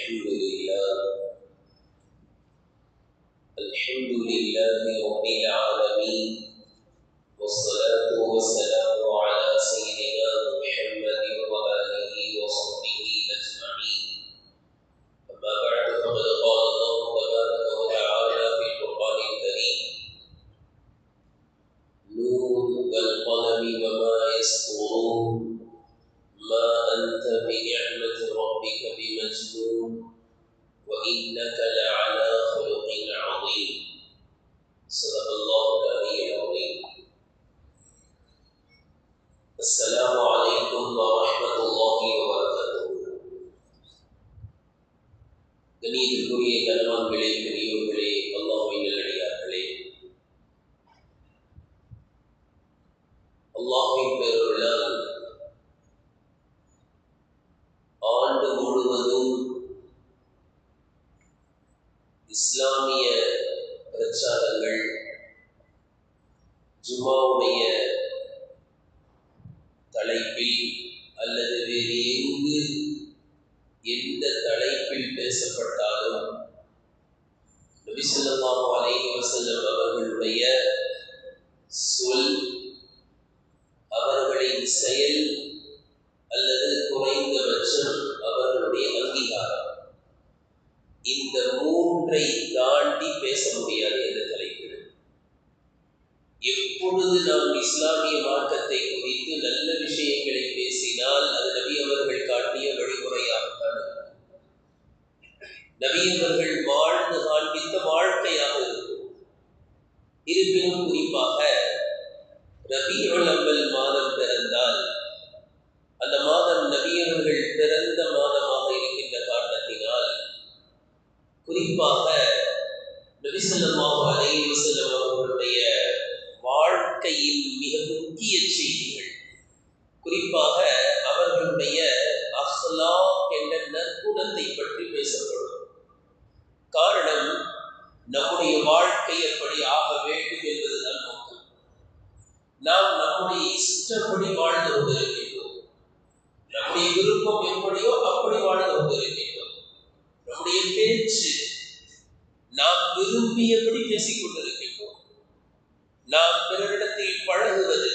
الحمد لله رب العالمين، والصلاة والسلام على سيدنا محمد وآله وصحبه أجمعين. أما بعد، فقد قال الله تبارك وتعالى في القرآن الكريم: نون والقلم وما يسطرون، ما أنت بنعمة ربك بمجنون، وإنك لعلى خلق عظيم. صدق الله العلي العظيم. السلام عليكم ورحمة الله وبركاته. கண்ணியத்திற்குரிய கணவான்களே, பெரியோர்களே, அல்லாஹ்வின் நல்லடியார்களே, அல்லாஹ்வின் பெயர்களால் ஆண்டு முழுவதும் இஸ்லாமிய பிரச்சாரங்கள், ஜுமாவுடைய தலைப்பில் அல்லது வேறு எங்கு எந்த தலைப்பில் பேசப்பட்டாலும் நபி ஸல்லல்லாஹு அலைஹி வஸல்லம் அவர்களுடைய சொல், அவர்களின் செயல் அல்லது குறைந்தபட்சம் அவர்களுடைய அங்கீகாரம், இந்த மூன்றை தாண்டி பேச முடியாது என்ற தலைப்பில் எப்பொழுது நாம் இஸ்லாமிய மார்க்கத்தை குறித்து நல்ல விஷயங்களை பேசினால் அது நபி அவர்கள் காட்டிய வழிமுறையாகத்தான் இருக்கும். நபி அவர்கள் வாழ்ந்து காண்பித்த வாழ்க்கையாக இருக்கும். இருப்பினும் குறிப்பாக ரபீஉல் அவ்வல் மாதம் பிறந்தால், அந்த மாதம் நபி அவர்கள் பிறந்த மாதமாக இருக்கின்ற காரணத்தினால், குறிப்பாக நபி ஸல்லல்லாஹு அலைஹி வஸல்லம் அவர்களுடைய வாழ்க்கையின் மிக முக்கிய செய்திகள், குறிப்பாக அவர்களுடைய அஹ்லாக் என்ற நற்குணத்தை பற்றி பேசப்படும். காரணம், நம்முடைய வாழ்க்கை எப்படி ஆக வேண்டும் என்பதுதான் நோக்கம். நாம் நம்முடைய இஷ்டப்படி வாழ்ந்து கொண்டிருக்கின்றோம். நம்முடைய விருப்பம் எப்படியோ அப்படி வாழ்ந்து கொண்டிருக்கின்றோம். நம்முடைய பேச்சு நாம் விரும்பியபடி பேசிக் கொண்டிருக்கின்றோம். நாம் பிறரிடத்தில் பழகுவது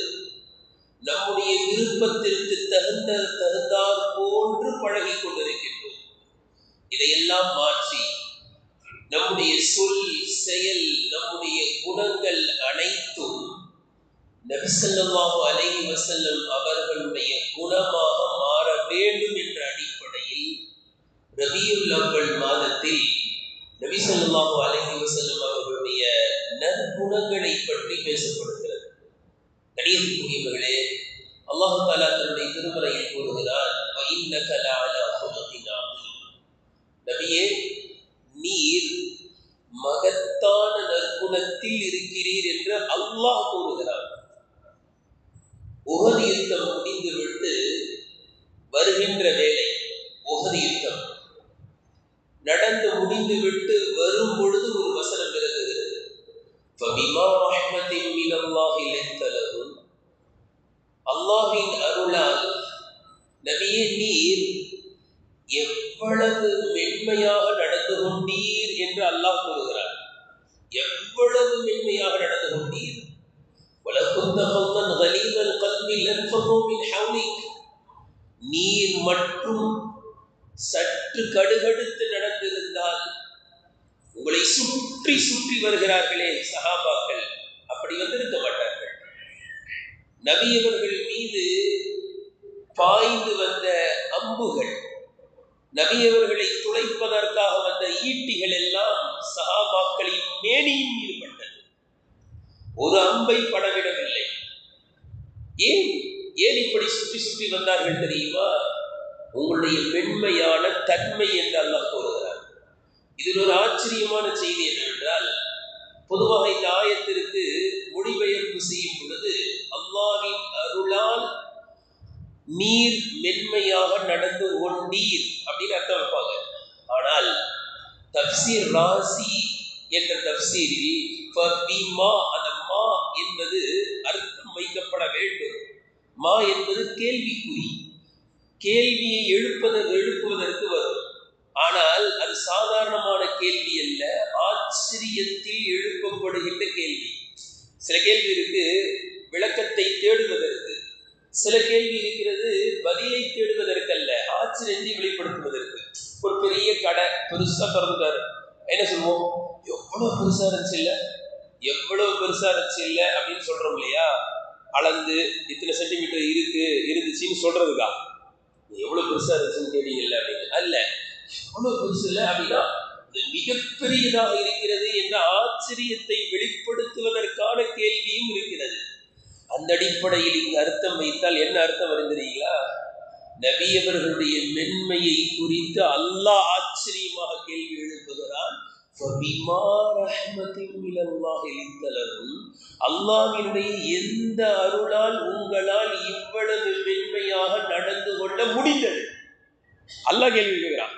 நம்முடைய விருப்பத்திற்கு தகுந்தாற் போன்று பழகிக் கொண்டிருக்கின்றோம். இதையெல்லாம் மாற்றி நம்முடைய சொல், செயல், நம்முடைய குணங்கள் அனைத்தும் நபி ஸல்லல்லாஹு அலைஹி வஸல்லம் அவர்களுடைய குணமாக மாற வேண்டும் என்ற அடிப்படையில் ரபீஉல் அவ்வல் மாதத்தில் நபி ஸல்லல்லாஹு அலைஹி வஸல்லம் அவர்களுடைய நற்குணங்களை பற்றி பேசப்படுகிறது. கண்ணியத்திற்குரியவர்களே, அல்லாஹ் தஆலா தன்னுடைய திருமறையில் கூறுகிறார்: வஇன்னக லஅலா குலுகின் அதீம். நபியே, நீர் மகத்தான நற்குணத்தில் இருக்கிறீர் என்று அல்லாஹ் கூறுகிறார். உஹது யுத்தம் முடிந்துவிட்டு வருகின்ற வேளை, உஹது யுத்தம் நடந்து முடிந்துவிட்டு வரும் பொழுது ஒரு வசனம் இறங்குகிறது: ஃபபிமா ரஹ்மத்தின் மினல்லாஹி லின்த லஹும். அல்லாஹ்வின் அருளால் நபியே, நீர் எவ்வளவு மென்மையாக நடந்து கொண்டீர் என்று அல்லாஹ் கூறுகிறார். எவ்வளவு மென்மையாக நடந்து கொண்டீர். வலகுந்த ஃபல்லன் கலீதல் கல்பி லன்ஃபது மின் ஹவ்லிக். நீர் மற்றும் சற்று கடுகடுத்து நடந்திருந்தால் உங்களை சுற்றி சுற்றி வருகிறார்களே சஹாபாக்கள், அப்படி வந்திருக்க மாட்டார்கள். நபி அவர்கள் மீது பாய்ந்து வந்த அம்புகள், நபி அவர்களை துளைப்பதற்காக வந்த ஈட்டிகள் எல்லாம் சஹாபாக்களின் மேனியின் மீது பட்டது. ஒரு அம்பை படவிடவில்லை. ஏன் இப்படி சுற்றி சுற்றி வந்தார்கள் தெரியுமா? உங்களுடைய மென்மையான தன்மை என்று அல்லாஹ் கூறுகிறார். இதில் ஒரு ஆச்சரியமான செய்தி என்னவென்றால், பொதுவாக இந்த ஆயத்திற்கு மொழிபெயர்ப்பு செய்யும் பொழுது அல்லாஹ்வின் அருளால் நீர் மென்மையாக நடந்து கொண்டீர் அப்படின்னு அர்த்தம் வைப்பாங்க. ஆனால் தஃப்சீர் ராசி என்ற தஃப்சீரில் ஃபபிமா, அந்த மா என்பது அர்த்தம் வைக்கப்பட வேண்டும். மா என்பது கேள்விக்குறி, கேள்வியை எழுப்புவதற்கு வரும். ஆனால் அது சாதாரணமான கேள்வி அல்ல, ஆச்சரியத்தில் எழுப்பப்படுகின்ற கேள்வி. சில கேள்வி இருக்கு விளக்கத்தை தேடுவதற்கு, சில கேள்வி இருக்கிறது பதிலை தேடுவதற்கல்ல, ஆச்சரியத்தை வெளிப்படுத்துவதற்கு. ஒரு பெரிய கடை பெருசா திறந்துட்டாரு, என்ன சொல்லுவோம்? எவ்வளவு பெருசா இருந்துச்சு இல்ல, எவ்வளவு பெருசா இருந்துச்சு இல்ல அப்படின்னு சொல்றோம் இல்லையா? அளந்து இத்தனை சென்டிமீட்டர் இருந்துச்சுன்னு சொல்றதுக்கா? எவ்வளவு பெருசா இருந்துச்சுன்னு கேட்டீங்கல்ல அப்படின்னு அல்ல, எவ்வளவு பெருசு இல்லை அப்படின்னா இது மிகப்பெரியதாக இருக்கிறது என்ற ஆச்சரியத்தை வெளிப்படுத்துவதற்கான கேள்வியும் இருக்கிறது. அந்த அடிப்படையில் இங்கு அர்த்தம் வைத்தால் என்ன அர்த்தம் அறிந்திருக்கீங்களா? நபியவர்களுடைய மென்மையை குறித்து அல்லாஹ் ஆச்சரியமாக கேள்வி எழுப்புகிறான். அல்லாஹ்வினுடைய எந்த அருளால் உங்களால் இவ்வளவு மென்மையாக நடந்து கொள்ள முடிந்தது? அல்லாஹ் கேள்வி எழுப்புகிறான்.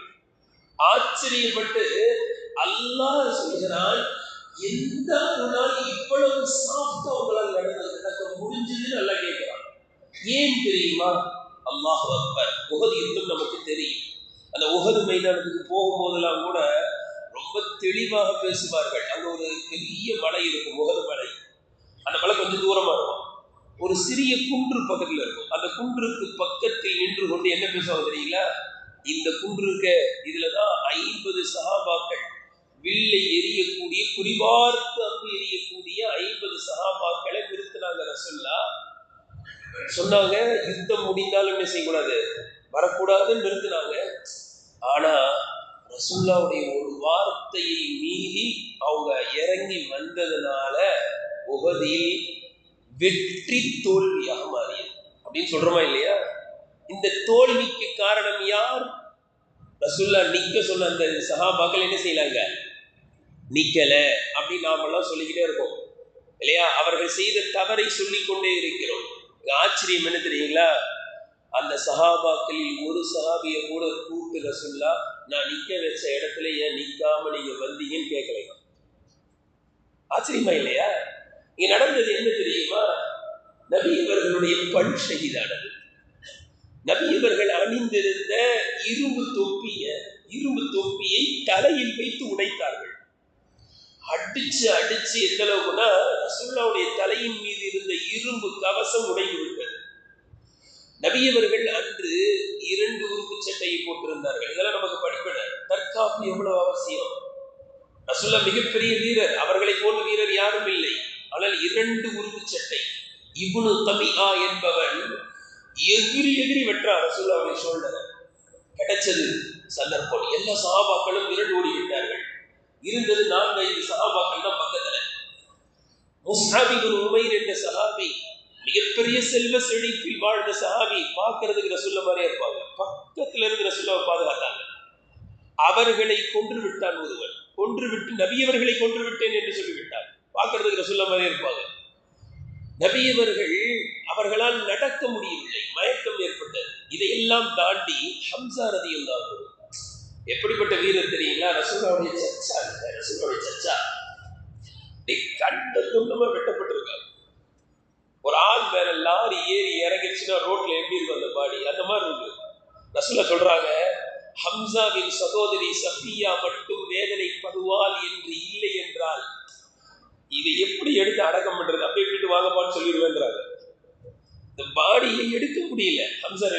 ஆச்சரியப்பட்டு அல்லாஹ் சொல்கிறான், எந்த அருளால் இவ்வளவு சாஃப்டா உங்களால் நடக்க முடிஞ்சதுன்னு நல்லா கேட்கிறான். ஏன் தெரியுமா? அல்லாஹ் அக்பர். உஹது யுத்தம் நமக்கு தெரியும். அந்த உஹது மைதானத்துக்கு போகும்போதெல்லாம் கூட ரொம்ப தெளிவாக பேசுவார்கள். அங்க ஒரு பெரிய மலை இருக்கும், உஹது மலை. அந்த மலை கொஞ்சம் தூரமா இருக்கும், ஒரு சிறிய குன்று பக்கத்துல இருக்கும். அந்த குன்றுக்கு பக்கத்தில் நின்று கொண்டு என்ன பேசுவாங்க தெரியுங்களா? இந்த குன்று இருக்க, இதுலதான் 50 சஹாபாக்கள் வில்லை எரியக்கூடிய, குறிபார்த்து அம்பு எரியக்கூடிய 50 சஹாபாக்களை நிறுத்தினாங்க ரசூலுல்லாஹ். சொன்னாங்க யுத்தம் முடிந்தாலும் என்ன செய்யக்கூடாது, வரக்கூடாதுன்னு நிறுத்தினாங்க. ஆனா ரசூலுல்லாஹ்வுடைய ஒரு வார்த்தையை மீறி அவங்க இறங்கி வந்ததுனால உஹதில் வெற்றி தோல்வியாக மாறியது அப்படின்னு சொல்றோமா இல்லையா? இந்த தோல்விக்கு காரணம் யார்? ரசூலுல்லாஹ் நிக்க சொன்ன அந்த சஹாபாக்கள் என்ன செய்யலாங்க, நிக்கல அப்படின்னு நாமெல்லாம் சொல்லிக்கிட்டே இருக்கோம் இல்லையா? அவர்கள் செய்த தவறை சொல்லிக் கொண்டே இருக்கிறோம். ஆச்சரியம் என்ன தெரியுங்களா? அந்த சஹாபாக்களில் ஒரு சஹாபியை கூட கூப்பிட்டு ரசூலுல்லாஹ் நான் நிக்க வச்ச இடத்துல ஏன் நிக்காம நீங்க வந்தீங்கன்னு கேட்கலைங்க. ஆச்சரியமா இல்லையா? இங்க நடந்தது என்ன தெரியுமா? நபி இவர்களுடைய பண் ஷஹீதானது. நபி இவர்கள் அணிந்திருந்த இரும்பு தொப்பியை தலையில் வைத்து உடைத்தார்கள். அடிச்சு எந்த அளவுக்குன்னா ரசூலுல்லாஹ்வுடைய தலையின் மீது இருந்த இரும்பு கவசம் உடைந்து விட்டது. நபியவர்கள் அன்று 2 உறுப்பு சட்டையை போட்டிருந்தார்கள். இதெல்லாம் நமக்கு படிப்பட தற்காப்பு எவ்வளவு அவசியம். ரசூலுல்லாஹ் மிகப்பெரிய வீரர், அவர்களை போன்ற வீரர் யாரும் இல்லை. ஆனால் 2 உறுப்பு சட்டை. இப்னு தமிஆ என்பவன் எகிரி வெற்றார் ரசூலுல்லாஹ்வுடைய ஷோல்டரை. கிடைச்சது சந்தர்ப்பம், எல்லா சஹாபாக்களும் விரண்டு ஓடி விட்டார்கள். இருந்தது 4-5 சஹாபாக்கள் தான் பக்கத்துல. முஸ்அப் இப்னு உமைர் என்ற சஹாபி, மிகப்பெரிய செல்வ செழிப்பில் வாழ்ந்த சஹாபி, பார்க்கறதுக்கு ரசூலுல்லாஹ் மாதிரியே இருப்பாங்க. பக்கத்துல இருந்து ரசூலுல்லாஹ் பாதுகாத்தாங்க. அவர்களை கொன்று விட்டான் ஒருவன். கொன்றுவிட்டு நபியவர்களை கொன்று விட்டேன் என்று சொல்லிவிட்டார். பார்க்கறதுக்கு ரசூலுல்லாஹ் மாதிரியே இருப்பாங்க. நபியவர்கள் அவர்களால் நடக்க முடியவில்லை, மயக்கம் ஏற்பட்டது. இதையெல்லாம் தாண்டி ஹம்ஸா ரலியல்லாஹு அன்ஹு எப்படிப்பட்ட வீரர் தெரியுங்களா? ரசூலுல்லாஹ்வுடைய சச்சா கண்ட துண்டமா வெட்டப்பட்டிருக்காங்க. ஒரு ஆள் மேல லாரி ஏறி இறங்கிச்சுன்னா ரோட்ல எப்படி இருக்கும் அந்த பாடி, அந்த மாதிரி இருக்கு. ரசூலுல்லாஹ் சொல்றாங்க, ஹம்சாவின் சகோதரி சஃபியா மட்டும் வேதனைப்படுவாள் என்று இல்லை என்றால் இதை எப்படி எடுத்து அடக்கம் பண்றது, அப்படியே விட்டு வாங்கப்பான்னு சொல்லிடுவேன்றாங்க. இந்த பாடியை எடுக்க முடியல ஹம்சா.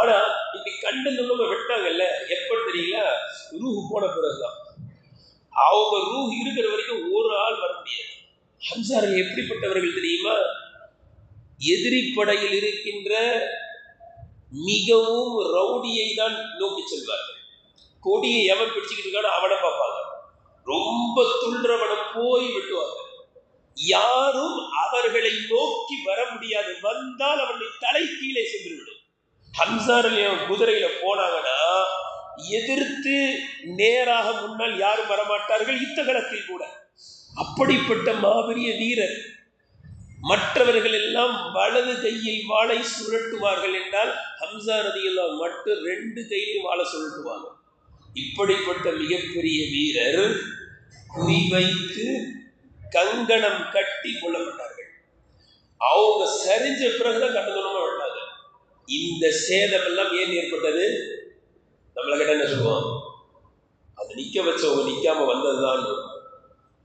ஆனா இப்படி கண்ட துண்டமா வெட்டாங்கல்ல, எப்படி தெரியல? ரூஹு போன பிறகுதான். அவங்க ரூஹ் இருக்கிற வரைக்கும் ஒரு ஆள் வர முடியாது. ஹம்சார்கள் எப்படிப்பட்டவர்கள் தெரியுமா? எதிரி படையில் இருக்கின்ற மிகவும் ரவுடியை தான் நோக்கி செல்வார்கள். கொடியை எவன் பிடிச்சுக்கிட்டு இருக்கானோ அவனை பார்ப்பாங்க. ரொம்ப துன்றவனை போய் வெட்டுவாங்க. யாரும் அவர்களை நோக்கி வர முடியாது. வந்தால் அவனை தலை கீழே சென்றுவிடும். ஹம்சாரில் குதிரையில போனாங்கன்னா எதிர்த்து நேராக முன்னால் யாரும் வரமாட்டார்கள், யுத்தகலத்தில் கூட. அப்படிப்பட்ட மாபெரிய வீரர். மற்றவர்கள் எல்லாம் வலது கையில் வாளை சுழட்டுவார்கள் என்றால் ஹம்சா ரலியல்லாஹு மட்டும் 2 கையிலும் வாளை சுழட்டுவாங்க. இப்படிப்பட்ட மிகப்பெரிய வீரர் குறிவைத்து கங்கணம் கட்டி கொல்லப்பட்டார்கள். அவங்க சரிஞ்ச பிறகுதான் கட்டணமா விட்டாங்க. இந்த சேதம் எல்லாம் ஏன் ஏற்பட்டது? நம்மளை கிட்ட என்ன சொல்லுவோம், அது நிக்க வச்சவங்க நிக்காம வந்ததுதான்.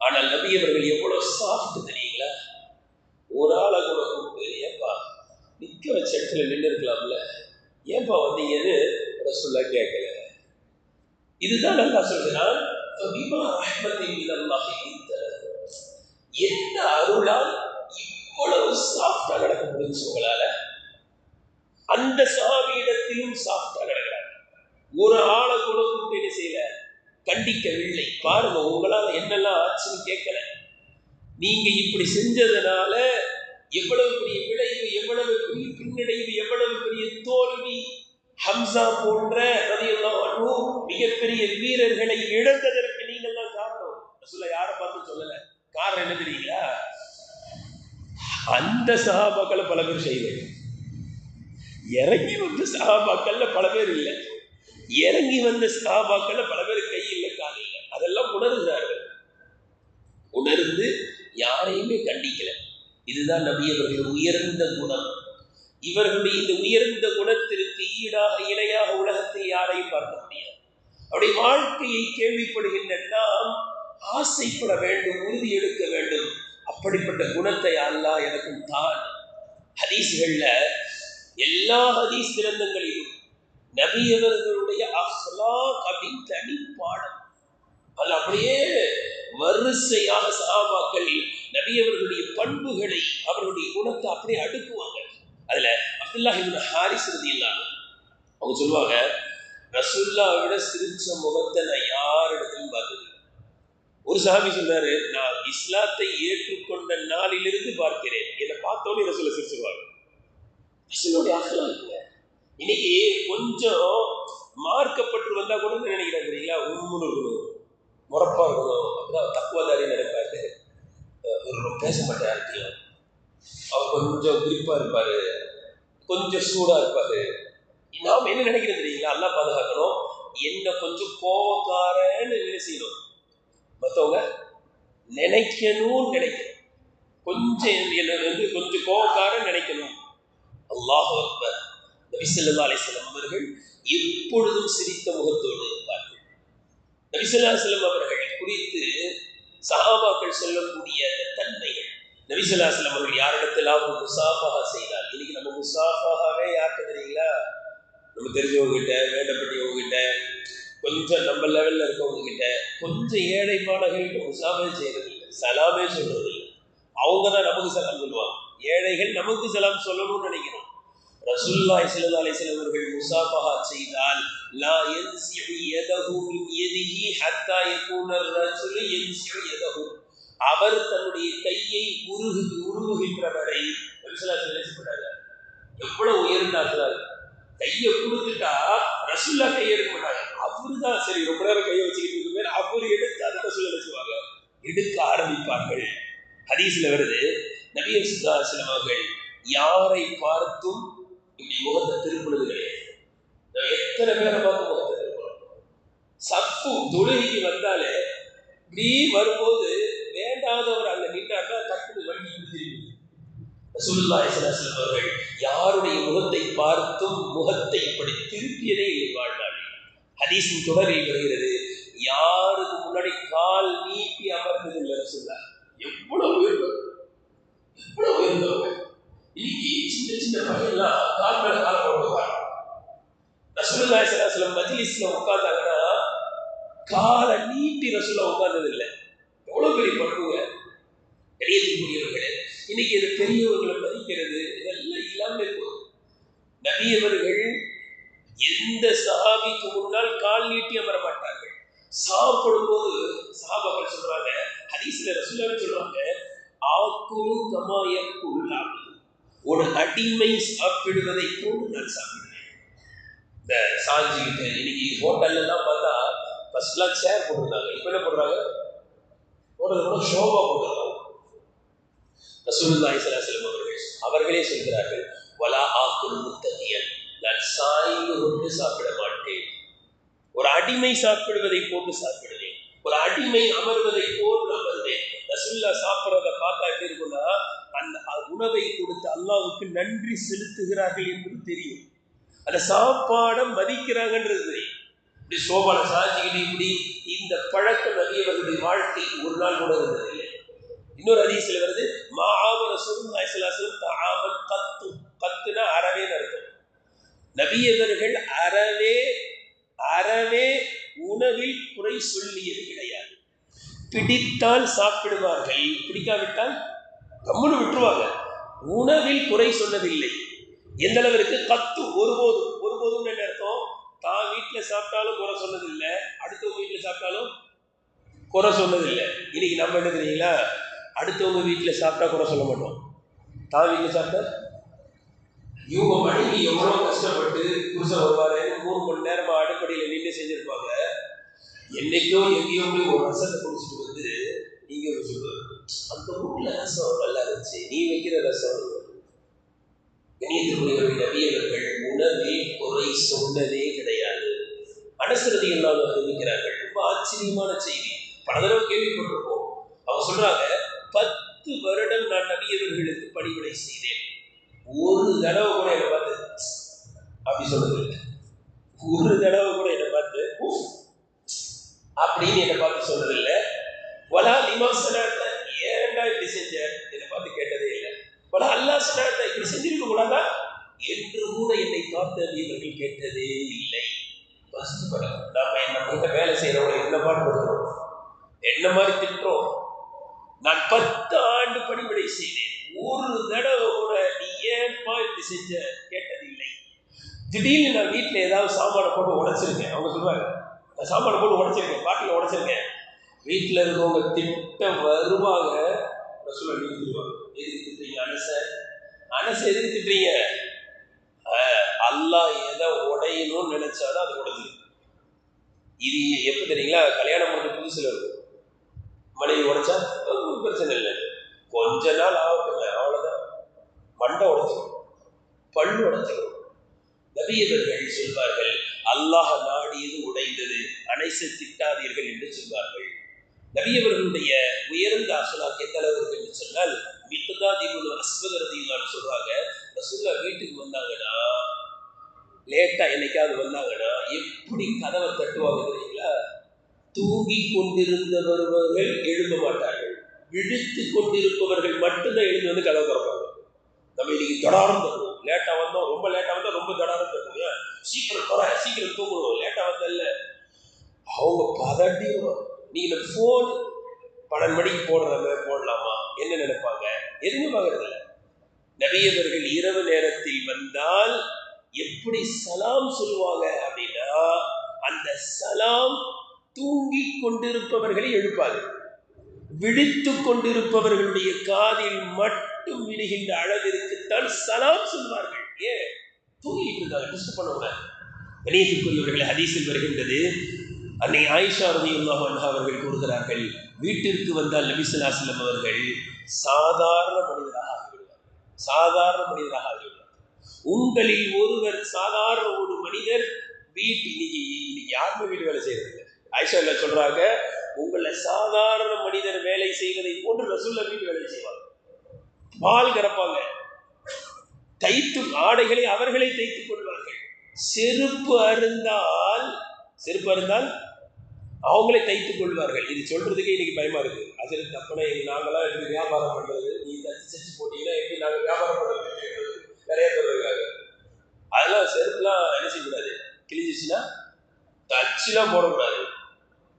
ஆனால் நபி அவர்கள் எவ்வளவு சாஃப்ட் தெரியுங்களா? ஒரு ஆளை கூட கூப்பிட்டு, ஏப்பா நிக்க வச்ச இடத்துல நின்று இருக்கலாம்ல, ஏப்பா வந்தீங்கன்னு சொல்ல கேட்கல. இதுதான் நல்லா சொல்கிறான், எந்த அருளால் இவ்வளவு சாஃப்டா நடக்க முடிஞ்சு உங்களால? அந்த சஹாபியிடத்திலும் சாஃப்டா நடக்கிறாங்க. ஒரு ஆளை கூட கூப்பிட்டு என்ன செய்யல, கண்டிக்கவில்லை. பாருங்க, உங்களால என்னெல்லாம் ஆச்சுன்னு கேட்கல. நீங்க இப்படி செஞ்சதுனால எவ்வளவு பெரிய விளைவு, எவ்வளவு பெரிய பின்னடைவு, எவ்வளவு பெரிய தோல்வி. ஹம்சா போன்ற ரலியல்லாஹு அன்ஹு மிகப்பெரிய வீரர்களை இழந்ததற்கு நீங்கள் தான் காரணம். ரசூலுல்லாஹ் யாரை பார்த்து சொல்லல. காரணம் என்ன தெரியுங்களா? அந்த சஹாபாக்களை பல பேர் செய்யல. இறங்கி வந்த சஹாபாக்கள்ல பல பேர் இல்லை. இறங்கி வந்த சஹாபாக்கள்ல பல பேர் கை இல்லை, கால் இல்லை. அதெல்லாம் உணர்ந்தார்கள். உணர்ந்து யாரையுமே கண்டிக்கல. இதுதான் நபி அவர்கள் உயர்ந்த குணம். இவர்களுடைய இந்த உயர்ந்த குணத்திற்கு ஈடாக இணையாக உலகத்தில் யாரையும் பார்க்க முடியாது. அவருடைய வாழ்க்கையை கேள்விப்படுகின்ற நாம் ஆசைப்பட வேண்டும், உறுதி எடுக்க வேண்டும். அப்படிப்பட்ட குணத்தை அல்லாஹ் எனக்கும் தான். ஹதீஸ்கள்ல எல்லா ஹதீஸ் கிரந்தங்களிலும் நபி அவர்களுடைய அஹ்லாக் அப்படின்னு தனி பாடம். அது அப்படியே வரிசையாக சஹாபாக்கள் நபி அவர்களுடைய பண்புகளை, அவர்களுடைய குணத்தை அப்படியே அடுக்குவாங்க. அதுல அப்துல்லாஹ் இப்னு ஹாரிஸ் ரலியல்லாஹு அன்ஹு அவங்க சொல்லுவாங்க, ரசூலுல்லாஹ்வை விட சிரிச்ச முகத்தை நான் யாரிடத்திலும் பார்த்தது. ஒரு சஹாபி சொன்னாரு, நான் இஸ்லாத்தை ஏற்றுக்கொண்ட நாளிலிருந்து பார்க்கிறேன், என்னை பார்த்தோன்னே ரசூலை சிரிச்சுருவாங்க. ரசூலுடைய அஹ்லாக் இன்னைக்கு கொஞ்சம் மார்க்கப்பட்டு வந்தா கூட நினைக்கிறேன் தெரியுங்களா, உண்மைன்னு இருக்கணும், முறப்பா இருக்கணும், அப்படிதான் தக்குவதாரி நினைப்பாரு. பேச மாட்டார், அவர் கொஞ்சம் குறிப்பா இருப்பாரு, கொஞ்சம் சூடா இருப்பாரு. நாம் என்ன நினைக்கிறது தெரியுங்களா, அல்லாஹ் பாதுகாக்கணும், என்ன கொஞ்சம் கோபக்காரன்னு என்ன செய்யணும், மற்றவங்க நினைக்கணும்னு நினைக்கணும். கொஞ்சம் என்ன கொஞ்சம் கோபக்காரன்னு நினைக்கணும். அல்லாஹ் அக்பர். நபி ஸல்லல்லாஹு அலைஹி வஸல்லம் அவர்கள் எப்பொழுதும் சிரித்த முகத்தோடு இருப்பார்கள். நபி ஸல்லல்லாஹு அலைஹி வஸல்லம் அவர்கள் குறித்து சஹாபாக்கள் சொல்லக்கூடிய தன்மைகள். நபி ஸல்லல்லாஹு அலைஹி வஸல்லம் அவர்கள் யாரிடத்திலாவது முசாஃபஹா செய்தால், இன்னைக்கு நம்ம முசாஃபஹாவே யாருக்கு தெரியுங்களா, நம்ம தெரிஞ்சவங்க கிட்ட, வேண்டப்பட்டவங்க கிட்ட, கொஞ்சம் நம்ம லெவல்ல இருக்கவங்க கிட்ட, கொஞ்சம் ஏழை மாணவர்கள்கிட்ட முசாஃபஹா செய்யறது இல்லை, சலாமே சொல்றது இல்லை. அவங்க தான் நமக்கு சலாம் சொல்லுவாங்க. ஏழைகள் நமக்கு சலாம் சொல்லணும்னு நினைக்கிறோம். ரசூலுல்லாஹி ஸல்லல்லாஹு அலைஹி வஸல்லம் அவர்கள் முசாஃபஹா செய்தால், லா யன்ஸிஉ யதஹு மின் யதிஹி ஹத்தா யகூன ar-ரஜுலு யன்ஸிஉ யதஹு. அவர் தன்னுடைய கையை உருகுகின்ற வரை நபி ஸல்லல்லாஹு அலைஹி வஸல்லம் சொல்றாங்க. எவ்வளவு உயர்ந்தார்கள். கையை கொடுத்துட்டா ரசூலுல்லாஹ் கையை எடுக்க மாட்டாங்க. அவரு தான் சரி ரொம்ப நேரம் கையை வச்சுக்கிட்டு இருக்க பேர், அவர் எடுத்து அதை ரசூலுல்லாஹ் நினைச்சுவாங்க, எடுக்க ஆரம்பிப்பார்கள். ஹதீஸ்ல வருது, நபி ஸல்லல்லாஹு அலைஹி வஸல்லம் அவர்கள் யாரை பார்த்தும் இப்படி முகத்தை திருப்பினது கிடையாது. எத்தனை பேரை பார்த்து முகத்தை திருப்பணும். சப்பு தொழுகைக்கு வந்தாலே இப்படி வரும்போது வேண்டாதவர் அங்க நின்றாருன்னா டக்குனு வண்டி திரும்பி. ரசூலுல்லாஹி ஸல்லல்லாஹு அலைஹி வஸல்லம் அவர்கள் யாருடைய முகத்தை பார்த்தும் முகத்தை இப்படி திருப்பியதே இல்லை வாழ்நாள். ஹதீஸின் தொடரில் வருகிறது, யாருக்கு முன்னாடி கால் நீட்டி அமர்ந்தது இல்லை ரசூலுல்லாஹ். எவ்வளவு உயர்ந்தவர், எவ்வளவு உயர்ந்தவர். இன்னைக்கு சின்ன சின்ன பையன்லாம் கால் மேல கால போட்டுவாங்க. ரசூலுல்லாஹி ஸல்லல்லாஹு அலைஹி வஸல்லம் மஜ்லிஸ்ல உட்கார்ந்தாங்கன்னா காலை நீட்டி ரசூலுல்லாஹ் உட்கார்ந்தது இல்லை. எவ்வளவு பெரிய பண்புங்க. பெரியவர்களே, இன்னைக்கு இது பெரியவர்களை மதிக்கிறது இதெல்லாம் இல்லாம இருக்கும். நபி அவர்கள் எந்த சஹாபிக்கு முன்னால் கால் நீட்டி அமர மாட்டார்கள். சாப்பிடும் போது சஹாபாக்கள் சொல்றாங்க, ஹதீஸ்ல ரசூலுல்லாஹ் சொல்றாங்க, ஆக்குலு கமா யக்குல் அப்து. ஒரு அடிமை சாப்பிடுவதை போன்று நான் சாப்பிடுவேன். இந்த சாஞ்சிக்கிட்டு இன்னைக்கு ஹோட்டல்ல எல்லாம் பார்த்தா ஃபர்ஸ்ட்லாம் சேர் போட்டுருந்தாங்க, இப்ப என்ன போடுறாங்க, போடுறத ஷோவா போடுறாங்க. ரசூலுல்லாஹி ஸல்லல்லாஹு அலைஹி வஸல்லம் அவர்களே சொல்கிறார்கள், வலா ஆக்குல் முத்தகியன், நான் சாய்ந்து கொண்டு சாப்பிட மாட்டேன். ஒரு அடிமை சாப்பிடுவதை போன்று சாப்பிடுவேன், ஒரு அடிமை அமர்வதை போன்று அமர்வேன். ரசூலுல்லாஹ் சாப்பிட்றத பார்த்தா எப்படி இருக்குன்னா, அந்த உணவை கொடுத்து அல்லாஹ்வுக்கு நன்றி செலுத்துகிறார்கள் என்பது தெரியும். அந்த சாப்பாடை மதிக்கிறாங்கன்றது தெரியும். இப்படி சோபால சாஞ்சிக்கிட்டு இப்படி இந்த பழக்கம் நபியவர்களுடைய வாழ்க்கைக்கு ஒரு நாள் கூட இருந்ததில்லை. இன்னொரு ஹதீஸ்ல வருது, மாஆம ரசூலுல்லாஹி ஸல்லல்லாஹு அலைஹி வஸல்லம் தஆமன் கத்து. கத்துனா அறவேன்னு அர்த்தம். நபியவர்கள் அறவே உணவில் குறை சொல்லியது கிடையாது. பிடித்தால் சாப்பிடுவார்கள், பிடிக்காவிட்டால் கம்முன்னு விட்டுருவாங்க. உணவில் குறை சொன்னதில்லை. எந்த அளவிற்கு கத்து, ஒருபோதும் என்ன அர்த்தம், தான் வீட்டில் சாப்பிட்டாலும் குறை சொன்னதில்லை, அடுத்தவங்க வீட்டில் சாப்பிட்டாலும் குறை சொன்னதில்லை. இன்னைக்கு நம்ம என்ன தெரியுங்களா, அடுத்தவங்க வீட்டில் சாப்பிட்டா குறை சொல்ல மாட்டோம், தான் வீட்டில் சாப்பிட்டா இவங்க மனைவி எவ்வளோ கஷ்டப்பட்டு புருஷன் வருவாரு 3 மணி நேரமா அடுப்படியில் நின்று செஞ்சிருப்பாங்க. என்னைக்கோ எங்கேயோ போய் ஒரு ரசத்தை குடிச்சிட்டு வந்து நீங்க சொல்லுவாரு, அந்த வீட்டுல ரசம் நல்லா இருந்துச்சு, நீ வைக்கிற ரசம். கணியத்திற்குரியவர்கள் நபியவர்கள் உணவில் குறை சொன்னதே கிடையாது. அனஸ்ரதி எல்லாம் அறிவிக்கிறார்கள். ரொம்ப ஆச்சரியமான செய்தி, பல தடவை கேள்விப்பட்டிருப்போம். அவங்க சொல்றாங்க, 10 வருடம் நான் நபியவர்களுக்கு பணிவிடை செய்தேன், ஒரு தடவை கூட என்னை பார்த்து அப்படி சொன்னது இல்லை. ஒரு தடவை கூட என்னை பார்த்து அப்படின்னு என்னை பார்த்து சொன்னதில்லை. வலா லிமா சனாத்த, ஏன்டா இப்படி செஞ்ச என்னை பார்த்து கேட்டதே இல்லை. வலா அல்லாஹ் சனாத்த, இப்படி செஞ்சிருக்க கூடாதா என்று கூட என்னை பார்த்து இவர்கள் கேட்டதே இல்லை. நாம நம்ம வேலை செய்யறவங்க என்ன பாடுபடுத்துறோம், என்ன மாதிரி திட்டுறோம். நான் 10 ஆண்டு பணிவிடை செய்தேன், ஒரு தடவை கூட நீ ஏன்பா இப்படி செஞ்ச கேட்டதில்லை. திடீர்னு நான் வீட்டில் ஏதாவது சாமானை போட்டு உடைச்சிருக்கேன், அவங்க சொல்லுவாங்க, நான் சாமானை போட்டு உடைச்சிருக்கேன், பாட்டில் உடைச்சிருக்கேன். வீட்டில் இருக்கவங்க திட்ட வருவாங்க, ரசூலை நிறுத்திடுவாங்க. எதுக்கு திட்டுறீங்க அனச எதுக்கு திட்டுறீங்க? அல்லாஹ் எதை உடையணும்னு நினைச்சாலும் அது உடைஞ்சிருக்கு. இது எப்போ தெரியுங்களா, கல்யாணம் பண்ண புதுசில் இருக்கும், மனைவி உடைச்சா பிரச்சனை இல்லை, கொஞ்ச நாள் ஆகட்டுங்க, அவ்வளோதான், மண்டை உடைச்சிடும், பல்லு உடைச்சிடும். நபியவர்கள் சொல்வார்கள், அல்லாஹ் நாடியது உடைந்தது, அனைச திட்டாதீர்கள் என்று சொல்வார்கள். நபியவர்களுடைய உயர்ந்த அசலாக் எந்த அளவுக்கு என்று சொன்னால், மிக்தாத் இப்னு அஸ்வத் ரலியல்லாஹு சொல்றாங்க, ரசூலுல்லாஹ் வீட்டுக்கு வந்தாங்கன்னா, லேட்டா என்னைக்காவது வந்தாங்கன்னா எப்படி கதவை தட்டுவாங்க தெரியுங்களா, தூங்கி கொண்டிருந்தவர்கள் எழும்ப மாட்டார்கள், விழித்து கொண்டிருப்பவர்கள் மட்டும்தான் எழுந்து வந்து கதவை திறப்பாங்க. நம்ம இன்னைக்கு தடாரம் தருவோம், லேட்டா வந்தோம், ரொம்ப லேட்டா வந்தா ரொம்ப தடாரம் தருவோம், சீக்கிரம் தர சீக்கிரம் தூங்கணும், லேட்டா வந்தல்ல, அவங்க பதட்டிடுவாங்க. நீங்க இந்த போன் 12 மணிக்கு போடலாமா என்ன நினைப்பாங்க, எதுவுமே பார்க்கறதில்ல. நபியவர்கள் இரவு நேரத்தில் வந்தால் எப்படி சலாம் சொல்லுவாங்க அப்படின்னா, அந்த சலாம் தூங்கி கொண்டிருப்பவர்களை எழுப்பாது, விழித்து கொண்டிருப்பவர்களுடைய காதில் மட்டும் விழுகின்ற அளவிற்குத்தான் சலாம் சொல்வார்கள். ஏன் தூங்கிட்டு இருக்காங்க, டிஸ்டர்ப் பண்ணக்கூடாது. கணியத்திற்குரியவர்களை ஹதீஸில் வருகின்றது, அன்னை ஆயிஷா ரலியல்லாஹு அன்ஹா அவர்கள் கூறுகிறார்கள், வீட்டிற்கு வந்தால் நபி ஸல்லல்லாஹு அலைஹி வஸல்லம் அவர்கள் சாதாரண மனிதராக ஆகிவிடுவார். உங்களில் ஒருவர், சாதாரண ஒரு மனிதர் இன்னைக்கு யாருமே வீட்டு வேலை செய்யறது. ஆயிஷா சொல்றாங்க, உங்களை சாதாரண மனிதர் வேலை செய்வதை போன்று ரசூலுல்லாஹ் வீட்டு வேலை செய்வாங்க. பால் கறப்பாங்க, தைத்து ஆடைகளை அவர்களே தைத்துக் கொள்வார்கள். செருப்பு அருந்தால் அவங்களே தைத்துக் கொள்வார்கள். இது சொல்றதுக்கே இன்னைக்கு பயமா இருக்கு. அது தப்பனா நாங்களாம் எப்படி வியாபாரம் பண்றது, நீ தச்சு போட்டீங்கன்னா எப்படி நாங்கள் வியாபாரம் பண்றது நிறைய பேர் இருக்காங்க. அதெல்லாம் செருப்புலாம் என்ன செய்யக்கூடாது, கிழிஞ்சிச்சுன்னா தச்சுலாம் போடக்கூடாது.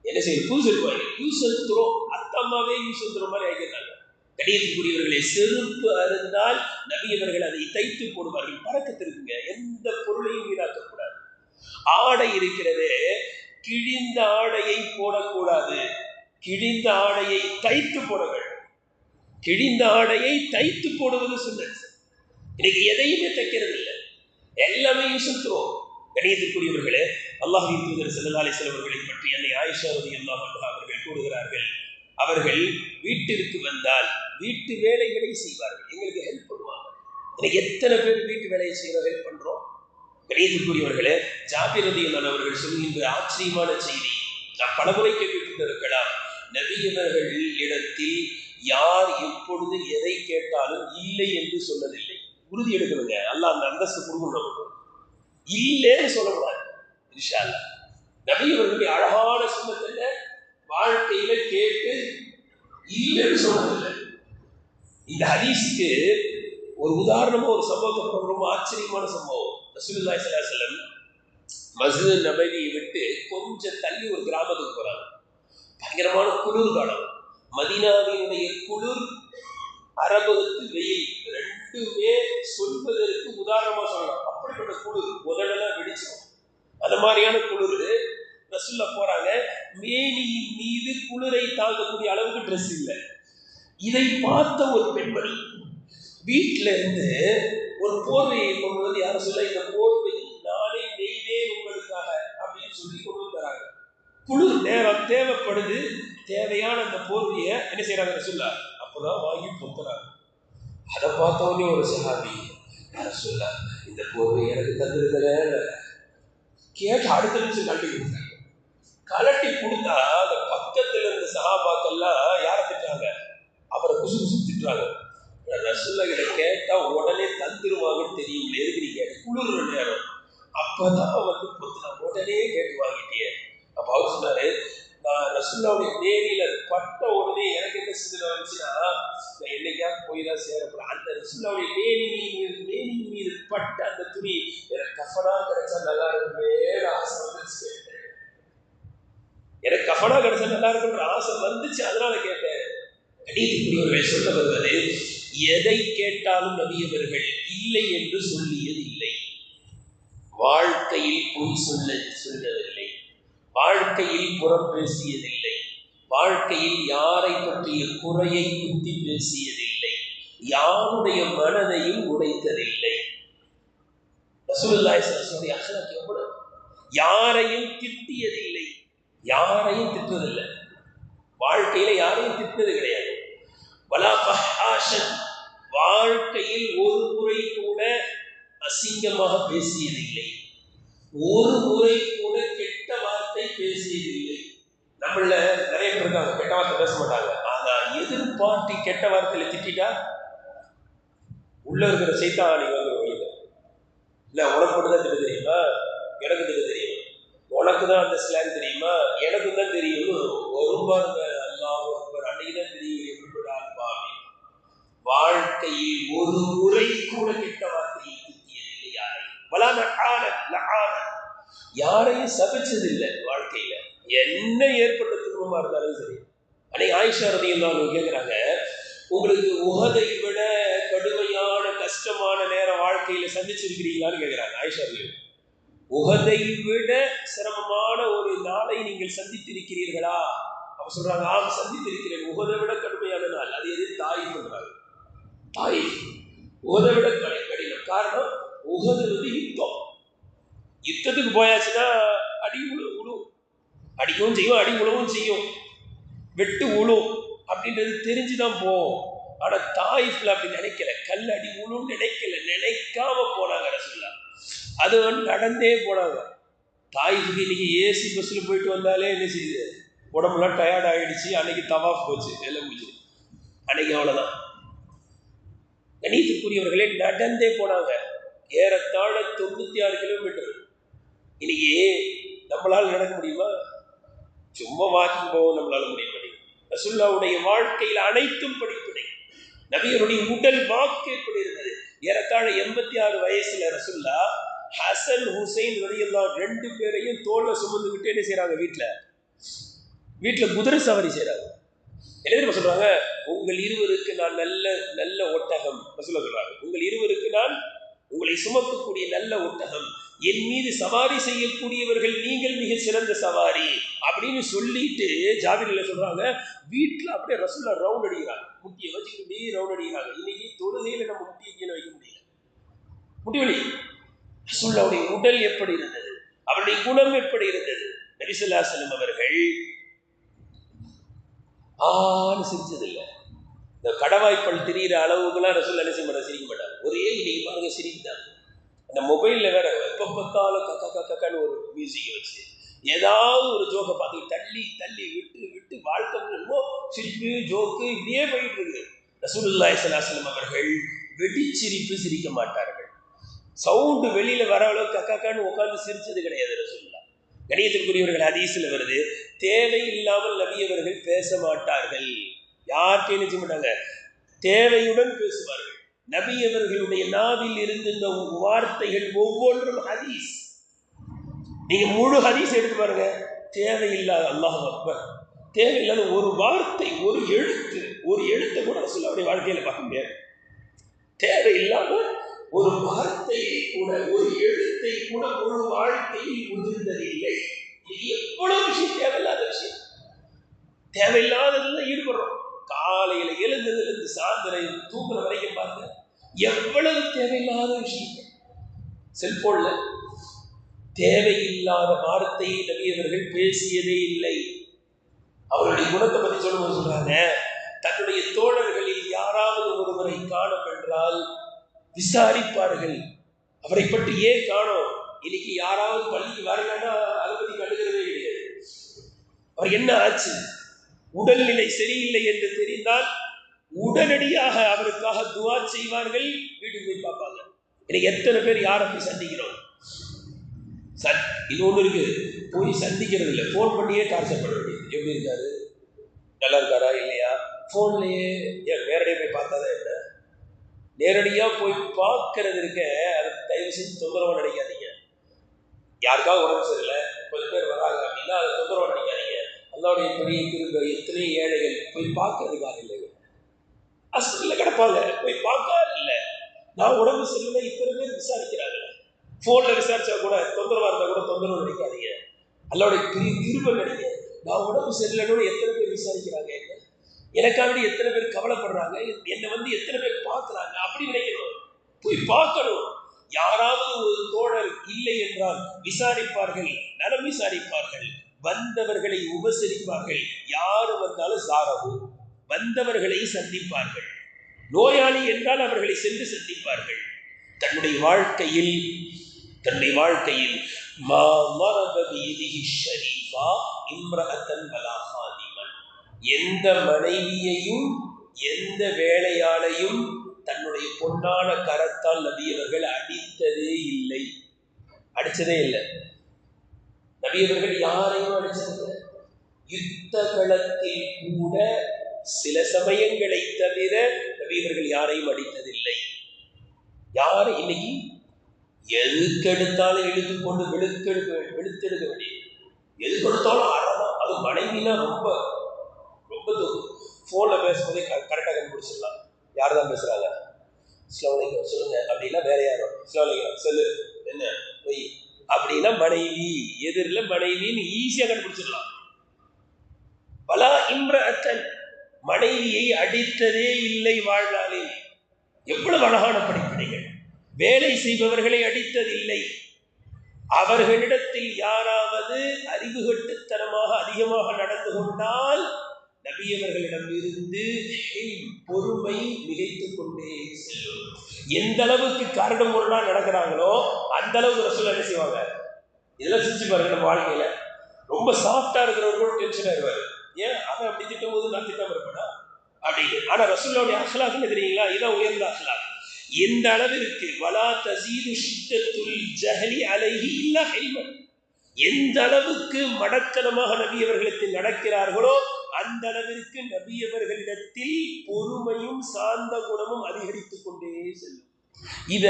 என்ன செய்யும், புது செருப்பு வாங்கி யூஸ் எடுத்துரும், அத்தம்மாவே யூஸ் எடுத்துற மாதிரி ஆகிக்கிறாங்க. கணியத்துக்குரியவர்களை, செருப்பு அருந்தால் நபியவர்கள் அதை தைத்து போடுவார்கள். பறக்கத்திற்குங்க, எந்த பொருளையும் வீணாக்கக்கூடாது. ஆடை இருக்கிறதே, கிழிந்த ஆடையை போடக்கூடாது, கிழிந்த ஆடையை தைத்து போட வேண்டும். கிழிந்த ஆடையை தைத்து போடுவது சுன்னத். இன்னைக்கு எதையுமே தைக்கிறது இல்லை, எல்லாமே யூஸ் எடுத்துரும். கணியத்திற்குரியவர்களே, அல்லாஹ்வின் தூதர் ஸல்லல்லாஹு அலைஹி வஸல்லம் அவர்களை பற்றி அன்னை ஆயிஷா ரலியல்லாஹு அன்ஹா அவர்கள் கூறுகிறார்கள், அவர்கள் வீட்டிற்கு வந்தால் வீட்டு வேலைகளை செய்வார்கள், எங்களுக்கு ஹெல்ப் பண்ணுவாங்க. இன்னைக்கு எத்தனை பேர் வீட்டு வேலையை செய்யறோம், ஹெல்ப் பண்றோம். கணியத்திற்குரியவர்களே, ஜாபிர் ரலியல்லாஹு அவர்கள் சொல்கின்ற ஆச்சரியமான செய்தி நாம் பலமுறை கேட்டுக்கொண்டிருக்கலாம். நபியவர்கள் இடத்தில் யார் எப்பொழுது எதை கேட்டாலும் இல்லை என்று சொன்னதில்லை. உறுதி எடுக்கணுங்க, அல்லாஹ் அந்த அந்தஸ்து கொடுக்கணும். இல்லைன்னு சொல்லக்கூடாது. இன்ஷா அல்லாஹ் நபி அவர்களுடைய அழகான சுண்ணத்தை வாழ்க்கையில கேட்டு இல்லைன்னு சொன்னதில்லை. இந்த ஹதீஸுக்கு ஒரு உதாரணமா ஒரு சம்பவத்தை ரொம்ப ஆச்சரியமான சம்பவம். ரசூலுல்லாஹி ஸல்லல்லாஹு அலைஹி வஸல்லம் மஸ்ஜித் நபவியை விட்டு கொஞ்சம் தள்ளி ஒரு கிராமத்துக்கு போறாங்க. பயங்கரமான குளிர் காலம். மதீனாவினுடைய குளிர், அரபகத்து வெயில், ரெண்டுமே சொல்வதற்கு உதாரணமா சொல்லலாம். அப்படிப்பட்ட குளிர், உதடெல்லாம் வெடிச்சிடும். அந்த மாதிரியான குளிர். ரசூல்லா போறாங்க. மேனியின் மீது குளிரை தாங்கக்கூடிய அளவுக்கு ட்ரெஸ் இல்லை. இதை பார்த்த ஒரு பெண்மணி வீட்டில இருந்து ஒரு போர்வையை கொண்டு வந்து யாரும் சொல்ல, இந்த போர்வையை நானே நெய்தேன் உங்களுக்காக அப்படின்னு சொல்லி கொண்டு வந்துறாங்க. குளிர் நேரம் தேவைப்படுது, தேவையான அந்த போர்வையை என்ன செய்யறாங்க சொல்ல, அப்பதான் வாங்கி பொத்துறாங்க. அதை பார்த்தவொடனே ஒரு சஹாபி யார சொல்ல, இந்த போர்வை எனக்கு தந்துருக்கிற கேட்டு அடுத்த நிமிஷம் கழட்டி கொடுத்தாங்க. கலட்டி கொடுத்தா அந்த பக்கத்துல இருந்த சஹாபாக்கெல்லாம் யாரை திட்டுறாங்க, அவரை குசு குசு திட்டுறாங்க. ரசூல்லா கிட்ட கேட்டா உடனே தந்துருவாங்கன்னு தெரியும், எதுக்கு நீ கேட்டு குளிர்ற நேரம் அப்பதான் வந்து பொத்துனா உடனே கேட்டு வாங்கிட்டியே. அப்ப அவர் சொன்னாரு, நான் ரசூல்லாவுடைய நேரில பட்ட உடனே எனக்கு என்ன சிந்தனை வந்துச்சுன்னா, நான் என்னைக்காவது போய் தான் சேரப்படும். அந்த ரசூல்லாவுடைய மேனி மீது பட்ட அந்த துணி எனக்கு கஃபனா கிடைச்சா நல்லா இருக்குமே ஆசை வந்துச்சு கேட்டேன். எனக்கு கஃபனா கிடைச்சா நல்லா இருக்குன்ற ஆசை வந்துச்சு, அதனால கேட்டேன். கணிதத்துக்குரியவர்கள் சொல்ல வருவது, எதை கேட்டாலும் நபியவர்கள் இல்லை என்று சொல்லியது இல்லை. வாழ்க்கையில் பொய் சொல்லவில்லை, வாழ்க்கையில் புறம் பேசியதில்லை, வாழ்க்கையில் யாரை பற்றிய குறையை குத்தி பேசியதில்லை, யாருடைய மனதையும் உடைத்ததில்லை. ரசூலுல்லாஹி ஸல்லல்லாஹு அலைஹி வஸல்லம் அக்லாக் எவ்வளவு, யாரையும் திட்டியதில்லை, யாரையும் திட்டுவதில்லை, வாழ்க்கையில யாரையும் திட்டுறது கிடையாது. வலா ஃபஹாஷன், வாழ்க்கையில் ஒரு முறை கூட அசிங்கமாக பேசியதில்லை, ஒரு முறை கூட கெட்ட வார்த்தை பேசியதில்லை. நம்மள நிறைய பேர் இருக்காங்க கெட்ட வார்த்தை பேச மாட்டாங்க, ஆனா எதிர்பார்த்து கெட்ட வார்த்தையில திட்டா உள்ள இருக்கிற சைத்தான் நீங்க வந்து வெளியில இல்ல, உனக்கு மட்டும் தான் திட்ட தெரியுமா, எனக்கு திட்ட தெரியும், உனக்கு தான் அந்த ஸ்லாங் தெரியுமா, எனக்கு தான் தெரியும், ஒரு பாருங்க அல்லாஹ் அக்பர், அன்னைக்கு தான் தெரியும் எப்படிப்பட்ட ஆத்மா. வாழ்க்கையில் ஒரு முறை கூட கெட்ட வார்த்தையை திட்டியதில்லை யாரையும். வலா நஆன லஆன, யாரையும் சபிச்சதில்லை. வாழ்க்கையில என்ன ஏற்பட்ட துன்பமா இருந்தாலும் சரி. அன்னைக்கு ஆயிஷா ரலியல்லாஹு அன்ஹா கேட்கிறாங்க, உங்களுக்கு உஹதை விட கடுமையான கஷ்டமான நேரம் வாழ்க்கையில சந்திச்சிருக்கிறீங்களான்னு கேட்கிறாங்க ஆயிஷா ரலியல்லாஹு. உஹதை விட சிரமமான ஒரு நாளை நீங்கள் சந்தித்திருக்கிறீர்களா? அவ சொல்றாங்க, ஆம் சந்தித்திருக்கிறேன். உஹதை விட கடுமையான நாள் அது எது? தாயிஃப் பண்றாங்க. தாயிஃப் உஹதை விட கடினம். காரணம், உஹது வந்து யுத்தம். யுத்தத்துக்கு போயாச்சுன்னா அடி உழுவும், அடிக்கவும் செய்யும், அடி உழவும் செய்யும், வெட்டு உழும் அப்படின்றது தெரிஞ்சுதான் போவோம். ஆனா தாயிஃப்ல அப்படி நினைக்கல, கல் அடி உழுன்னு நினைக்கல, நினைக்காம போனாங்க ரசூலுல்லாஹ். அது வந்து நடந்தே போனாங்க. தாயிஃபுக்கு இன்னைக்கு ஏசி பஸ்ல போயிட்டு வந்தாலே என்ன செய்யுது, உடம்புலாம் டயர்ட் ஆயிடுச்சு. அன்னைக்கு தவாஃப் போச்சு, எல்லாம் போச்சு, அன்னைக்கு அவ்வளவுதான். கணிதத்துக்குரியவர்களே நடந்தே போனாங்க, ஏறத்தாழ 96 கிலோமீட்டர். இன்னைக்கு நம்மளால நடக்க முடியுமா? சும்மா வாக்கிங் போக நம்மளால முடிய மாட்டேங்குது. ரசூலுல்லாஹ்வுடைய வாழ்க்கையில் அனைத்தும் படிப்படை. நபியருடைய உடல் வாக்கு எப்படி இருந்தது? ஏறத்தாழ 86 வயசுல ரசூலுல்லாஹ் ஹசன் ஹுசைன் ரலியல்லாஹு ரெண்டு பேரையும் தோல்ல சுமந்துக்கிட்டு என்ன செய்யறாங்க, வீட்டுல குதிரை சவாரி செய்யறாங்க. என்ன சொல்றாங்க, உங்கள் இருவருக்கு நான் நல்ல நல்ல ஒட்டகம், ரசூலுல்லாஹ் சொல்றாங்க, உங்கள் இருவருக்கு நான் உங்களை சுமக்கக்கூடிய நல்ல ஒட்டகம், என் மீது சவாரி செய்யக்கூடியவர்கள் நீங்கள் மிக சிறந்த சவாரி அப்படின்னு சொல்லிட்டு ஜாபிர்ல சொல்றாங்க. வீட்டுல அப்படியே ரசூலுல்லாஹ் ரவுண்ட் அடிக்கிறாங்க, முட்டியை வச்சுக்கிட்டு ரவுண்ட் அடிக்கிறாங்க. இன்னைக்கு தொழுகையில நம்ம முட்டியை கீழே வைக்க முடியல, முட்டி வலி. ரசூலுல்லாஹ்வுடைய உடல் எப்படி இருந்தது, அவருடைய குணம் எப்படி இருந்தது? நபி ஸல்லல்லாஹு அலைஹி வஸல்லம் அவர்கள் சிரிச்சதில்லை. இந்த கடவாய்ப்பல் திரியிற அளவுக்குலாம் ரசூலுல்லாஹ் என்ன செய்ய மாட்டாங்க, சிரிக்க மாட்டாங்க. ஒரே இன்னைக்கு பாருங்க சிரிக்கிட்டாங்க. அந்த மொபைல்ல வேற எப்ப பார்த்தாலும் கக்கான்னு ஒரு மியூசிக்கை வச்சு ஏதாவது ஒரு ஜோக்கை பார்த்து தள்ளி தள்ளி விட்டு விட்டு வாழ்க்கை சிரிப்பு ஜோக்கு இப்படியே போயிட்டு இருக்கு. ரசூலுல்லாஹி ஸல்லல்லாஹு அலைஹி வஸல்லம் அவர்கள் வெடிச்சிரிப்பு சிரிக்க மாட்டார்கள். சவுண்டு வெளியில வர அளவுக்கு கக்கான்னு உட்காந்து சிரிச்சது கிடையாது ரசூலுல்லாஹ். கணியத்திற்குரியவர்கள் ஹதீஸ்ல வருது, தேவை இல்லாமல் நபியவர்கள் பேச மாட்டார்கள். யார்கிட்டையும் நினைச்ச மாட்டாங்க, தேவையுடன் பேசுவார்கள். நபியவர்களுடைய நாவில் இருந்து இந்த வார்த்தைகள் ஒவ்வொன்றும் ஹதீஸ். நீங்க முழு ஹதீஸ் எடுத்து பாருங்க, தேவையில்லாத, அல்லாஹ் அக்பர், தேவையில்லாத ஒரு வார்த்தை, ஒரு எழுத்தை கூட ரசூலுல்லாஹ்வுடைய வாழ்க்கையில பார்க்க முடியாது. தேவையில்லாத ஒரு வார்த்தையை கூட, ஒரு எழுத்தை கூட முழு வாழ்க்கையில் உதிர்ந்ததில்லை. இது எவ்வளவு விஷயம், தேவையில்லாத விஷயம். தேவையில்லாததுல ஈடுபடுறோம். காலையில எழுந்ததுலேருந்து சாயந்தரம் தூங்குற வரைக்கும் பாருங்க, எவ்வளவு தேவையில்லாத விஷயம். செல்போன்ல தேவையில்லாத வார்த்தையை நபியவர்கள் பேசியதே இல்லை. அவருடைய குணத்தை பற்றி சொல்லும்போது சொல்றாங்க, தன்னுடைய தோழர்களில் யாராவது ஒருவரை காணோம் என்றால் விசாரிப்பார்கள். அவரை பற்றி ஏன் காணோம், இன்னைக்கு யாராவது பள்ளிக்கு வரலன்னா அதை பற்றி கண்டுக்கிறதே கிடையாது. அவர் என்ன ஆச்சு, உடல்நிலை சரியில்லை என்று தெரிந்தால் உடனடியாக அவருக்காக துவா செய்வார்கள், வீட்டுக்கு போய் பார்ப்பாங்க. இன்னைக்கு எத்தனை பேர் யாரை போய் சந்திக்கிறோம்? இது ஒன்று இருக்கு, போய் சந்திக்கிறது இல்லை, ஃபோன் பண்ணியே டார்ச்சர் பண்ண வேண்டியது. எப்படி இருக்காரு, நல்லா இருக்காரா இல்லையா, ஃபோன்லேயே. ஏன் நேரடியாக போய் பார்த்தாதான் என்ன? நேரடியாக போய் பார்க்கறது இருக்க, அது தயவு செஞ்சு தொந்தரவு நினைக்காதீங்க. யாருக்காவது உடம்பு சரியில்லை, கொஞ்சம் பேர் வராங்க அப்படின்னா அதை தொந்தரவு நினைக்காதீங்க. அல்லாவுடைய பெரிய திரும்ப எத்தனை ஏழைகள் போய் பார்க்கறதுக்காக இல்லைங்க, ஹாஸ்பிட்டலில் கிடப்பாங்க, போய் பார்க்காது இல்லை. நான் உடம்பு சரியில்லை, இத்தனை பேர் விசாரிக்கிறாங்க. ஃபோனில் விசாரிச்சா கூட தொந்தரவாக இருந்தால் கூட தொந்தரவு நினைக்காதீங்க, அல்லாவுடைய பெரிய திரும்ப நினைக்க. நான் உடம்பு சரியில்லைன்னு எத்தனை பேர் விசாரிக்கிறாங்க, எனக்காக எத்தனை பேர் கவலைப்படுறாங்க, என்னை வந்து எத்தனை பேர் பார்க்குறாங்க, அப்படி நினைக்கணும். போய் பார்க்கணும். யாராவது ஒரு தோழர் இல்லை என்றால் விசாரிப்பார்கள், நலம் விசாரிப்பார்கள், வந்தவர்களை உபசரிப்பார்கள். யாரு வந்தாலும் சாரவு, வந்தவர்களை சந்திப்பார்கள். நோயாளி என்றால் அவர்களை சென்று சந்திப்பார்கள். தன்னுடைய வாழ்க்கையில் எந்த மனைவியையும் எந்த வேலையாளையும் தன்னுடைய பொன்னான கரத்தால் நபியவர்கள் அடித்ததே இல்லை. நபியவர்கள் யாரையும் அடிச்சதில்லை. யுத்த களத்தில் கூட சில சமயங்களை தவிர நபியவர்கள் யாரையும் அடித்ததில்லை. யாரை இன்னைக்கு எதுக்கெடுத்தாலும் இழுத்து கொண்டு வெளுத்தெடுக்க வேண்டியது, எது கொடுத்தாலும் ஆடலாம். அது மனைவினா ரொம்ப ரொம்ப ஃபோனில் பேசும்போதே கரெக்டாக கண்டுபிடிச்சிடலாம் யார் தான் பேசுகிறாங்க. ஸ்லோலைக்கம் சொல்லுங்க அப்படின்னா வேற யாரும் ஸ்லோலைக்கம் சொல்லு என்ன பொய் அப்படின்னா மனைவி, எதிரில் மனைவின்னு ஈஸியாக கண்டுபிடிச்சிடலாம். பலா இம்ரஅத்தன், மனைவியை அடித்ததே இல்லை வாழ்நாளில். எவ்வளவு அழகான படிப்பினைகள். வேலை செய்பவர்களை அடித்ததில்லை. அவர்களிடத்தில் யாராவது அறிவுகட்டுத்தனமாக அதிகமாக நடந்து கொண்டால் நபியவர்களிடம் இருந்து பொறுமை மிகைத்துக் கொண்டே செல்லும். எந்த அளவுக்கு கரடு முரடா நடக்கிறாங்களோ அந்த அளவுக்கு ரசூல் என்ன செய்வாங்க. இதெல்லாம் சிரிச்சு பாருங்க, நம்ம வாழ்க்கையில ரொம்ப சாஃப்டா இருக்கிறவர்கள் டென்ஷன் ஆயிடுவாரு. ஏன் அவன் அப்படி திட்டும் போது நான் திட்டம் இருப்பேனா அப்படின்னு. ஆனா ரசூலுடைய அஹ்லாக்னு தெரியுங்களா, இதான் உயர்ந்த அஹ்லாக். எந்த அளவிற்கு வலா தஸீது ஷித்தத்துல் ஜஹலி அலைஹி இல்லா ஹில்மன், எந்த அளவுக்கு மடத்தனமாக நபியவர்களிடத்தில் நடக்கிறார்களோ அந்த அளவிற்கு நபியவர்களிடத்தில் பொறுமையும் சாந்த குணமும் அதிகரித்துக் கொண்டே செல்லும். இத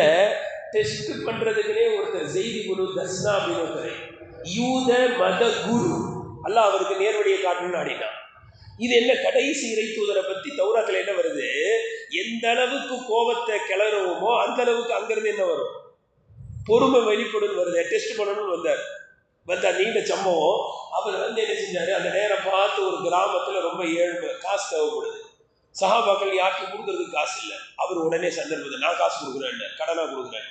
டெஸ்ட் பண்றதுக்குனே ஒருத்தர் செய்தி குரு தஸ்னா அப்படின்னு ஒருத்தர் யூத மத குரு, அல்லாஹ் அவருக்கு நேர்வழியை காட்டணும்னு ஆடினான். இது என்ன, கடைசி இறை தூதரை பத்தி தௌராத்துல என்ன வருது, எந்த அளவுக்கு கோபத்தை கிளறுவோமோ அந்த அளவுக்கு அங்கிருந்து என்ன வரும், பொறுமை வெளிப்படும் வருது. டெஸ்ட் பண்ணணும்னு வந்தார். நீண்ட சம்பவம். அவர் வந்து என்ன செஞ்சாரு, அந்த நேரம் பார்த்து ஒரு கிராமத்துல ரொம்ப ஏழ்மை, காசு தேவைப்படுது. சஹாபாக்கள் யாருக்கும் கொடுக்கறதுக்கு காசு இல்லை. அவர் உடனே சந்தர்ப்பத்தை நான் காசு கொடுக்குறேன், கடனா கொடுக்குறேன்,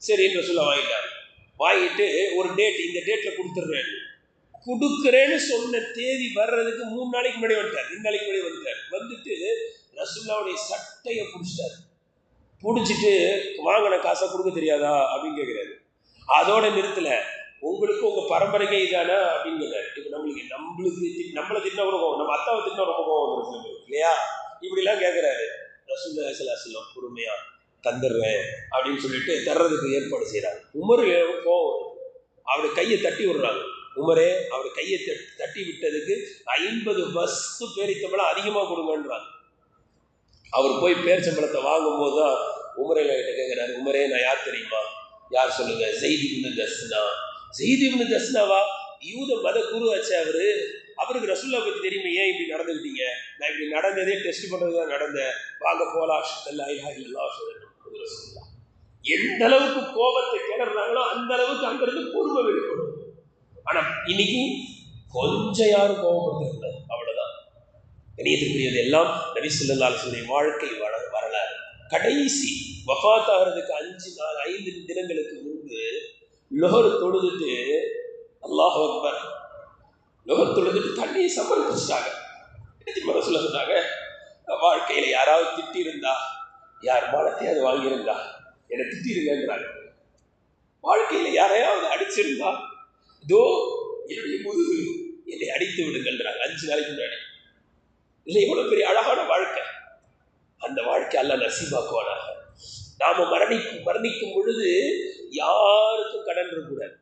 சரின்னு சொல்ல வாங்கிட்டாரு. வாங்கிட்டு ஒரு டேட், இந்த டேட்ல கொடுக்குறேன்னு சொன்ன தேதி வர்றதுக்கு 3 நாளைக்கு முன்னாடி வந்துட்டார், 2 நாளைக்கு முன்னாடி வந்துட்டார். வந்துட்டு ரசூலுல்லாஹ்வுடைய சட்டையை பிடிச்சிட்டாரு. பிடிச்சிட்டு வாங்கின காசை கொடுக்க தெரியாதா அப்படின்னு கேட்குறாரு. அதோட நிறுத்தல, உங்களுக்கு உங்க பரம்பரைக்கே இதானா அப்படின்னு கேட்டார். இப்போ நம்மளை திட்டினா கூட கோவம், நம்ம அத்தாவை திட்டினா ரொம்ப கோவம் வந்துருக்கு இல்லையா, இப்படிலாம் கேட்குறாரு. ரசூலுல்லாஹி ஸல்லல்லாஹு அலைஹி வஸல்லம் பொறுமையா தந்துடுறேன் அப்படின்னு சொல்லிட்டு தர்றதுக்கு ஏற்பாடு செய்கிறாங்க. உமர் கோவம், அவருடைய கையை தட்டி விடுறாங்க. உமரே அவர் கையை தட்டி விட்டதுக்கு 50 பஸ்து பேரிச்சம்பளம் அதிகமாக கொடுங்கன்றாங்க. அவர் போய் பேரிச்சம்பளத்தை வாங்கும் போது தான் உமரையில கிட்ட கேட்கிறாரு, உமரே நான் யார் தெரியுமா? யார் சொல்லுங்க? ஸைத் இப்னு தஸ்னா. ஸைத் இப்னு தஸ்னாவா? யூத மத குரு ஆச்சு அவரு. அவருக்கு ரசூல்லா பத்தி தெரியுமே, ஏன் இப்படி நடந்துக்கிட்டீங்க? நான் இப்படி நடந்ததே டெஸ்ட் பண்றதுதான் நடந்தேன், வாங்க போலாம். ரசூல்லா எந்த அளவுக்கு கோபத்தை கிளறாங்களோ அந்த அளவுக்கு அங்கிருந்து பொறுமை வெளிப்படும். ஆனா இன்னைக்கு கொஞ்சம் யாரும் கோபப்படுத்தக்கூடாது, அவ்வளவுதான். கணியத்துக்குரியது எல்லாம் நபி ஸல்லல்லாஹு அலைஹி வஸல்லம் வாழ்க்கை வரலாறு. கடைசி வஃபாத் ஆகிறதுக்கு 5 தினங்களுக்கு முன்பு லொஹர் தொழுதுட்டு, அல்லாஹ் அக்பர், லொஹர் தொழுதுட்டு தண்ணியை சமர்ப்பிச்சிட்டாங்க. ரசூலுல்லாஹ் சொன்னாங்க, வாழ்க்கையில யாராவது திட்டி இருந்தா, யார் மானத்தையாவது வாங்கியிருந்தா என்னை திட்டிருங்கிறாங்க. வாழ்க்கையில யாரையாவது அடிச்சிருந்தா இதோ என்னுடைய முதுகு, என்னை அடித்து விடுங்கள்ன்றாங்க 5 நாளைக்கு முன்னாடி. இல்லை, எவ்வளவு பெரிய அழகான வாழ்க்கை. அந்த வாழ்க்கை அல்லாஹ் நசீபாக்குவானாக. நாம மரணிக்கும் பொழுது யாருக்கும் கடன் இருக்கக்கூடாது,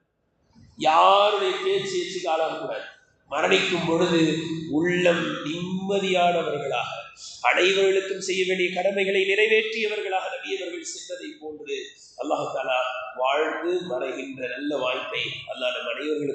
யாருடைய பேச்சு ஆளாகக்கூடாது. மரணிக்கும் பொழுது உள்ளம் நிம்மதியானவர்களாக, அனைவர்களுக்கும் செய்ய வேண்டிய கடமைகளை நிறைவேற்றியவர்களாக நபியவர்கள் சென்றதை போன்று அல்லாஹ் தஆலா வாழ்ந்து மறைகின்ற நல்ல வாய்ப்பை அல்லாஹ் நம் அனைவர்களுக்கும்